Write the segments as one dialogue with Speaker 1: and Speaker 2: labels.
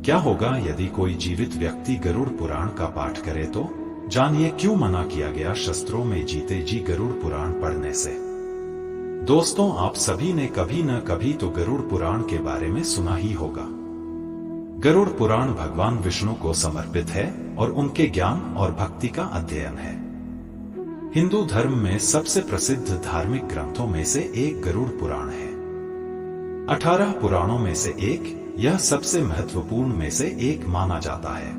Speaker 1: क्या होगा यदि कोई जीवित व्यक्ति गरुड़ पुराण का पाठ करे तो? जानिए क्यों मना किया गया शस्त्रों में जीते जी गरुड़ पुराण पढ़ने से। दोस्तों, आप सभी ने कभी न कभी तो गरुड़ पुराण के बारे में सुना ही होगा। गरुड़ पुराण भगवान विष्णु को समर्पित है और उनके ज्ञान और भक्ति का अध्ययन है। हिंदू धर्म में सबसे प्रसिद्ध धार्मिक ग्रंथों में से एक गरुड़ पुराण है। 18 पुराणों में से एक, यह सबसे महत्वपूर्ण में से एक माना जाता है।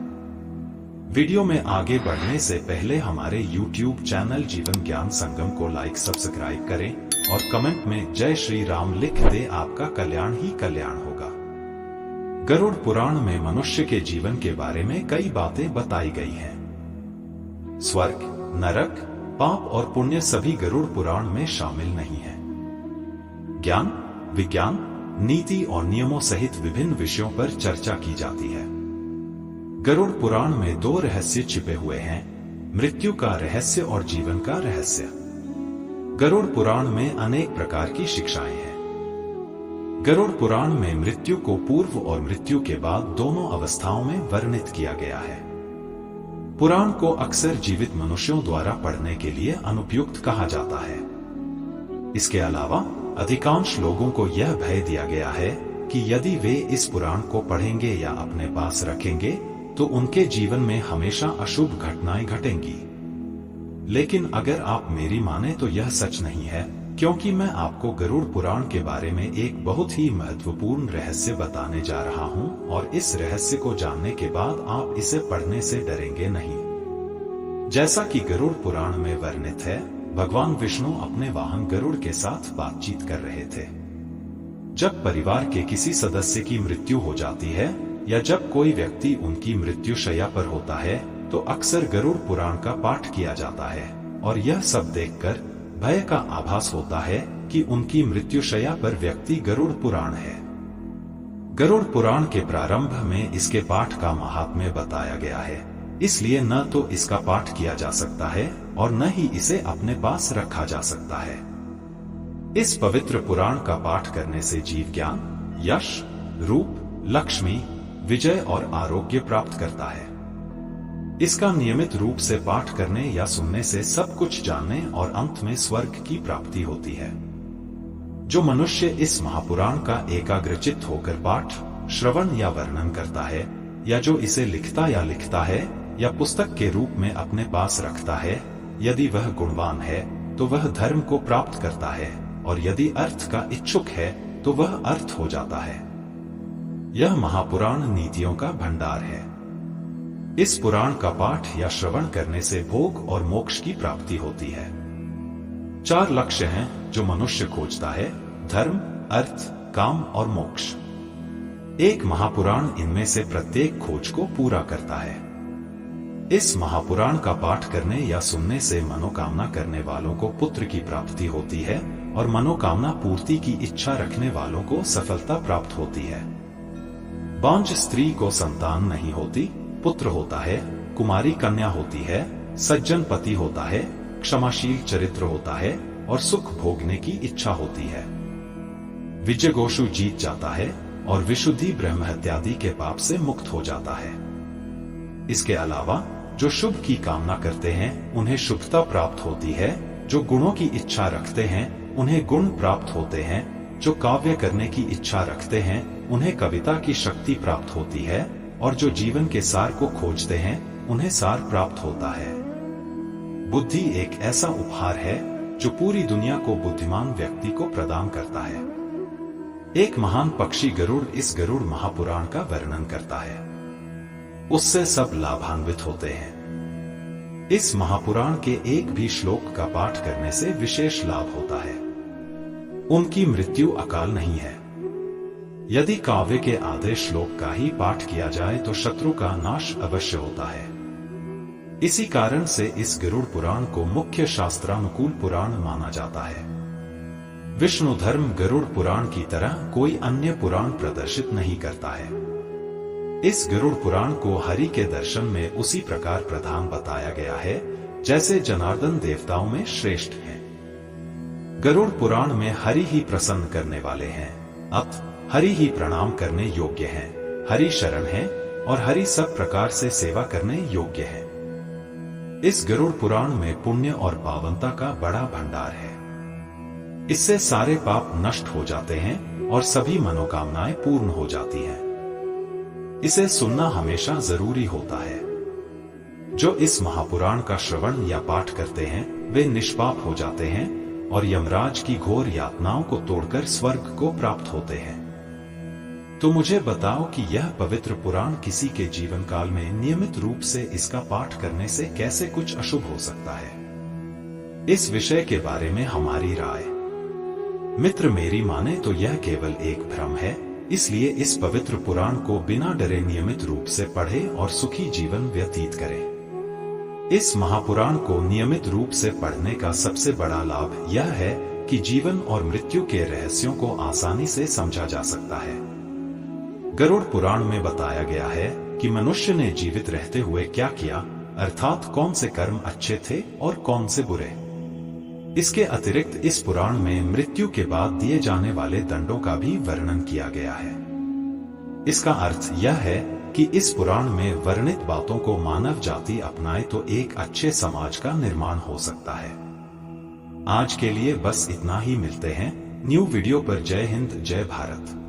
Speaker 1: वीडियो में आगे बढ़ने से पहले हमारे YouTube चैनल जीवन ज्ञान संगम को लाइक सब्सक्राइब करें और कमेंट में जय श्री राम लिख दे। आपका कल्याण ही कल्याण होगा। गरुड़ पुराण में मनुष्य के जीवन के बारे में कई बातें बताई गई हैं। स्वर्ग, नरक, पाप और पुण्य सभी गरुड़ पुराण में शामिल नहीं है। ज्ञान, विज्ञान, नीति और नियमों सहित विभिन्न विषयों पर चर्चा की जाती है। गरुड़ पुराण में 2 रहस्य छिपे हुए हैं, मृत्यु का रहस्य और जीवन का रहस्य। गरुड़ पुराण में अनेक प्रकार की शिक्षाएं हैं। गरुड़ पुराण में मृत्यु को पूर्व और मृत्यु के बाद दोनों अवस्थाओं में वर्णित किया गया है। पुराण को अक्सर जीवित मनुष्यों द्वारा पढ़ने के लिए अनुपयुक्त कहा जाता है। इसके अलावा अधिकांश लोगों को यह भय दिया गया है कि यदि वे इस पुराण को पढ़ेंगे या अपने पास रखेंगे तो उनके जीवन में हमेशा अशुभ घटनाएं घटेंगी। लेकिन अगर आप मेरी माने तो यह सच नहीं है, क्योंकि मैं आपको गरुड़ पुराण के बारे में एक बहुत ही महत्वपूर्ण रहस्य बताने जा रहा हूं और इस रहस्य को जानने के बाद आप इसे पढ़ने से डरेंगे नहीं। जैसा कि गरुड़ पुराण में वर्णित है, भगवान विष्णु अपने वाहन गरुड़ के साथ बातचीत कर रहे थे। जब परिवार के किसी सदस्य की मृत्यु हो जाती है या जब कोई व्यक्ति उनकी मृत्यु शैया पर होता है तो अक्सर गरुड़ पुराण का पाठ किया जाता है और यह सब देखकर भय का आभास होता है कि उनकी मृत्यु शैया पर व्यक्ति गरुड़ पुराण है। गरुड़ पुराण के प्रारंभ में इसके पाठ का महात्म्य बताया गया है, इसलिए न तो इसका पाठ किया जा सकता है और न ही इसे अपने पास रखा जा सकता है। इस पवित्र पुराण का पाठ करने से जीव ज्ञान, यश, रूप, लक्ष्मी, विजय और आरोग्य प्राप्त करता है। इसका नियमित रूप से पाठ करने या सुनने से सब कुछ जानने और अंत में स्वर्ग की प्राप्ति होती है। जो मनुष्य इस महापुराण का एकाग्रचित्त होकर पाठ, श्रवण या वर्णन करता है, या जो इसे लिखता है या पुस्तक के रूप में अपने पास रखता है, यदि वह गुणवान है तो वह धर्म को प्राप्त करता है और यदि अर्थ का इच्छुक है तो वह अर्थ हो जाता है। यह महापुराण नीतियों का भंडार है। इस पुराण का पाठ या श्रवण करने से भोग और मोक्ष की प्राप्ति होती है। 4 लक्ष्य हैं जो मनुष्य खोजता है: धर्म, अर्थ, काम और मोक्ष। एक महापुराण इनमें से प्रत्येक खोज को पूरा करता है। इस महापुराण का पाठ करने या सुनने से मनोकामना करने वालों को पुत्र की प्राप्ति होती है और मनोकामना पूर्ति की इच्छा रखने वालों को सफलता प्राप्त होती है। बांझ स्त्री को संतान नहीं होती, पुत्र होता है, कुमारी कन्या होती है, सज्जन पति होता है, क्षमाशील चरित्र होता है और सुख भोगने की इच्छा होती है। विजयघोषु जीत जाता है और विशुद्धि ब्रह्म हत्यादि के पाप से मुक्त हो जाता है। इसके अलावा जो शुभ की कामना करते हैं उन्हें शुभता प्राप्त होती है, जो गुणों की इच्छा रखते हैं उन्हें गुण प्राप्त होते हैं, जो काव्य करने की इच्छा रखते हैं उन्हें कविता की शक्ति प्राप्त होती है और जो जीवन के सार को खोजते हैं उन्हें सार प्राप्त होता है। बुद्धि एक ऐसा उपहार है जो पूरी दुनिया को बुद्धिमान व्यक्ति को प्रदान करता है। एक महान पक्षी गरुड़ इस गरुड़ महापुराण का वर्णन करता है। उससे सब लाभान्वित होते हैं। इस महापुराण के एक भी श्लोक का पाठ करने से विशेष लाभ होता है। उनकी मृत्यु अकाल नहीं है। यदि काव्य के आधे श्लोक का ही पाठ किया जाए तो शत्रु का नाश अवश्य होता है। इसी कारण से इस गरुड़ पुराण को मुख्य शास्त्रानुकूल पुराण माना जाता है। विष्णु धर्म गरुड़ पुराण की तरह कोई अन्य पुराण प्रदर्शित नहीं करता है। इस गरुड़ पुराण को हरि के दर्शन में उसी प्रकार प्रधान बताया गया है जैसे जनार्दन देवताओं में श्रेष्ठ हैं। गरुड़ पुराण में हरि ही प्रसन्न करने वाले हैं, अत हरि ही प्रणाम करने योग्य हैं। हरि शरण है और हरि सब प्रकार से सेवा करने योग्य है। इस गरुड़ पुराण में पुण्य और पावनता का बड़ा भंडार है। इससे सारे पाप नष्ट हो जाते हैं और सभी मनोकामनाएं पूर्ण हो जाती हैं। इसे सुनना हमेशा जरूरी होता है। जो इस महापुराण का श्रवण या पाठ करते हैं वे निष्पाप हो जाते हैं और यमराज की घोर यातनाओं को तोड़कर स्वर्ग को प्राप्त होते हैं। तो मुझे बताओ कि यह पवित्र पुराण किसी के जीवन काल में नियमित रूप से इसका पाठ करने से कैसे कुछ अशुभ हो सकता है। इस विषय के बारे में हमारी राय। मित्र मेरी माने तो यह केवल एक भ्रम है, इसलिए इस पवित्र पुराण को बिना डरे नियमित रूप से पढ़े और सुखी जीवन व्यतीत करें। इस महापुराण को नियमित रूप से पढ़ने का सबसे बड़ा लाभ यह है कि जीवन और मृत्यु के रहस्यों को आसानी से समझा जा सकता है। गरुड़ पुराण में बताया गया है कि मनुष्य ने जीवित रहते हुए क्या किया, अर्थात कौन से कर्म अच्छे थे और कौन से बुरे। इसके अतिरिक्त इस पुराण में मृत्यु के बाद दिए जाने वाले दंडों का भी वर्णन किया गया है। इसका अर्थ यह है कि इस पुराण में वर्णित बातों को मानव जाति अपनाए तो एक अच्छे समाज का निर्माण हो सकता है। आज के लिए बस इतना ही। मिलते हैं न्यू वीडियो पर। जय हिंद, जय भारत।